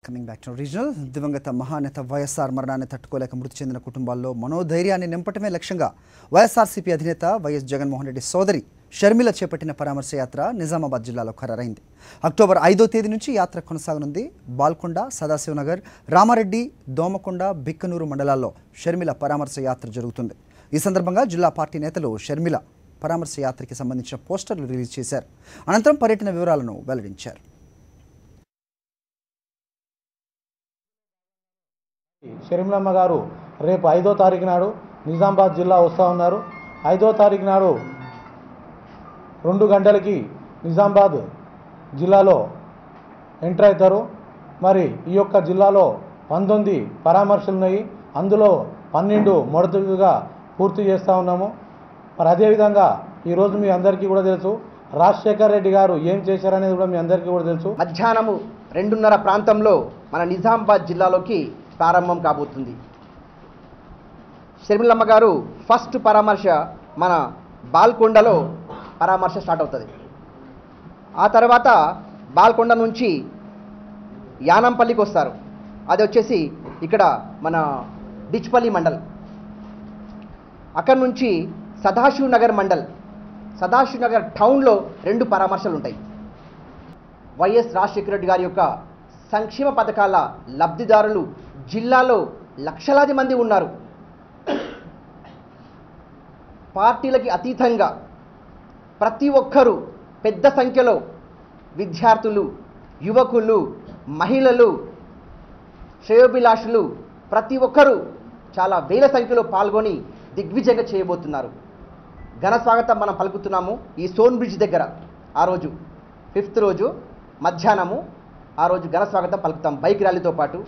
Coming back to regional దివంగత మహానేత వైఎస్ఆర్ మరణాన్ని తట్టుకోలేక మృతి చెందిన కుటుంబాల్లో మనోధైర్యాన్ని నింపటమే లక్ష్యంగా వైఎస్ఆర్సీపీ అధినేత వైఎస్ జగన్మోహన్ రెడ్డి సోదరి షర్మిల చేపట్టిన పరామర్శ యాత్ర నిజామాబాద్ జిల్లాలో ఖరారైంది. అక్టోబర్ 5వ తేదీ నుంచి యాత్ర కొనసాగనుంది. బాల్కొండ, సదాశివనగర్, రామారెడ్డి, దోమకొండ, బిక్కనూరు మండలాల్లో షర్మిల పరామర్శ యాత్ర జరుగుతుంది. ఈ సందర్భంగా జిల్లా పార్టీ నేతలు షర్మిల పరామర్శ యాత్రకి సంబంధించిన పోస్టర్లు రిలీజ్ చేశారు. అనంతరం పర్యటన వివరాలను వెల్లడించారు. షర్మిలమ్మ గారు రేపు 5వ తారీఖు నాడు నిజామాబాద్ జిల్లా వస్తూ ఉన్నారు. 5వ తారీఖు నాడు 2 గంటలకి నిజామాబాద్ జిల్లాలో ఎంటర్ అవుతారు. మరి ఈ యొక్క జిల్లాలో 19 పరామర్శలు ఉన్నాయి. అందులో 12 మొదటిగా పూర్తి చేస్తూ ఉన్నాము. మరి అదేవిధంగా ఈరోజు మీ అందరికీ కూడా తెలుసు, రాజశేఖర్ రెడ్డి గారు ఏం చేశారనేది కూడా మీ అందరికీ కూడా తెలుసు. మధ్యాహ్నము 2:30 ప్రాంతంలో మన నిజామాబాద్ జిల్లాలోకి ప్రారంభం కాబోతుంది. షర్మిలమ్మ గారు ఫస్ట్ పరామర్శ మన బాల్కొండలో పరామర్శ స్టార్ట్ అవుతుంది. ఆ తర్వాత బాల్కొండ నుంచి యానంపల్లికి వస్తారు. అది వచ్చేసి ఇక్కడ మన డిచ్పల్లి మండల్. అక్కడి నుంచి సదాశివ్ నగర్ మండల్, సదాశివ్ నగర్ టౌన్లో 2 పరామర్శలు ఉంటాయి. వైఎస్ రాజశేఖర రెడ్డి గారి యొక్క సంక్షేమ పథకాల లబ్ధిదారులు జిల్లాలో లక్షలాది మంది ఉన్నారు. పార్టీలకి అతీతంగా ప్రతి ఒక్కరూ పెద్ద సంఖ్యలో విద్యార్థులు, యువకులు, మహిళలు, శ్రేయోభిలాషులు ప్రతి ఒక్కరూ చాలా వేల సంఖ్యలో పాల్గొని దిగ్విజయంగా చేయబోతున్నారు. ఘన స్వాగతం మనం పలుకుతున్నాము ఈ స్టోన్ బ్రిడ్జ్ దగ్గర. ఆ రోజు 5th రోజు మధ్యాహ్నము ఆ రోజు ఘన స్వాగతం పలుకుతాం బైక్ ర్యాలీతో పాటు.